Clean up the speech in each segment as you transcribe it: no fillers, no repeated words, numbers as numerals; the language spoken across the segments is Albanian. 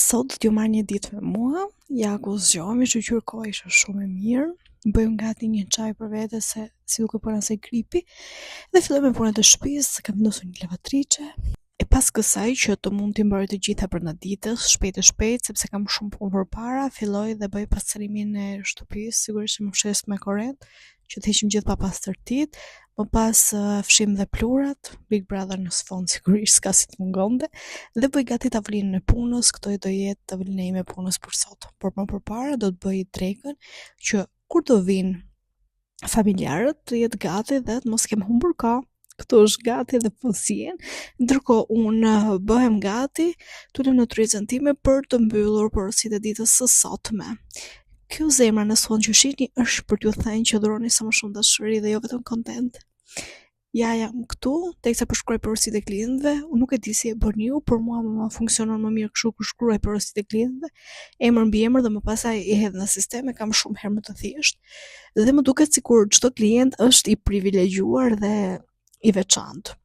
Sot do t'ju marrë një ditë me mua, ja ku zgjohemi, shoqëruar koha ishte shumë e mirë. Bëjmë gati një çaj për vete se si duke po na se gripi dhe fillojmë me punët e shtëpisë, kam vendosur një lavatriçe. E pas kësaj që të mund t'i mbaroj të gjitha brenda ditës, shpejt sepse kam shumë punë përpara, filloj dhe bëj pastrimin e shtëpisë, sigurisht që më fshes me korrent, që të heqim gjithë papastërtitë. Më pas fshim dhe plurat, Big Brother në sfond sigurisht s'ka si të mungonte, dhe bëj gati tavolinën e punës. Këto do jetë tavolina ime e punës për sot. Por më përpara do të bëj drekën që kur do vinë familjarët të jetë gati dhe të mos kem humbur kohë. Këtu është gati dhe po sjell. Ndërkohë unë bëhem gati, tulem në tryezën time për të mbyllur porositë e ditës së sotme. Kjo zemra në sfond që shihni është për t'ju thënë që dhuroni sa më shumë dashuri dhe jo vetëm kontent. Ja jam këtu, teksa përshkruaj porositë e klientëve. Unë nuk e di si e bëni ju, por mua më funksionon më mirë kështu kur shkruaj porositë e klientëve, emër mbi emër dhe më pasaj i hedh në sistem, e kam shumë herë më të thjeshtë. Dhe më duket sikur çdo klient është i privilegjuar dhe i veçantë.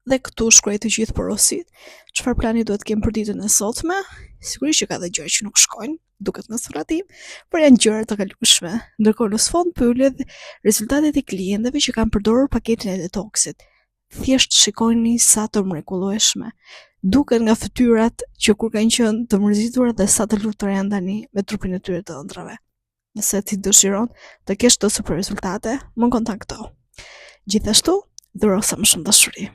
Dhe këtu shkruaj të gjithë porositë, çfarë plani duhet kem për ditën e sotme. Sigurisht që ka dhe gjëra që nuk shkojnë, duket në suratim, por janë gjëra të kalueshme. Ndërkohë në sfond pyelet rezultatet e klientëve që kanë përdorur paketën e detoxit. Thjesht shikojni sa të mrekullueshme. Duket nga fytyrat që kur kanë qenë të mërzitura dhe sa të lumtura janë tani me trupin e tyre të ëndrave. Nëse ti dëshiron të kesh të super rezultate, më kontakto. Gjithashtu, dhuro sa më shumë dashuri.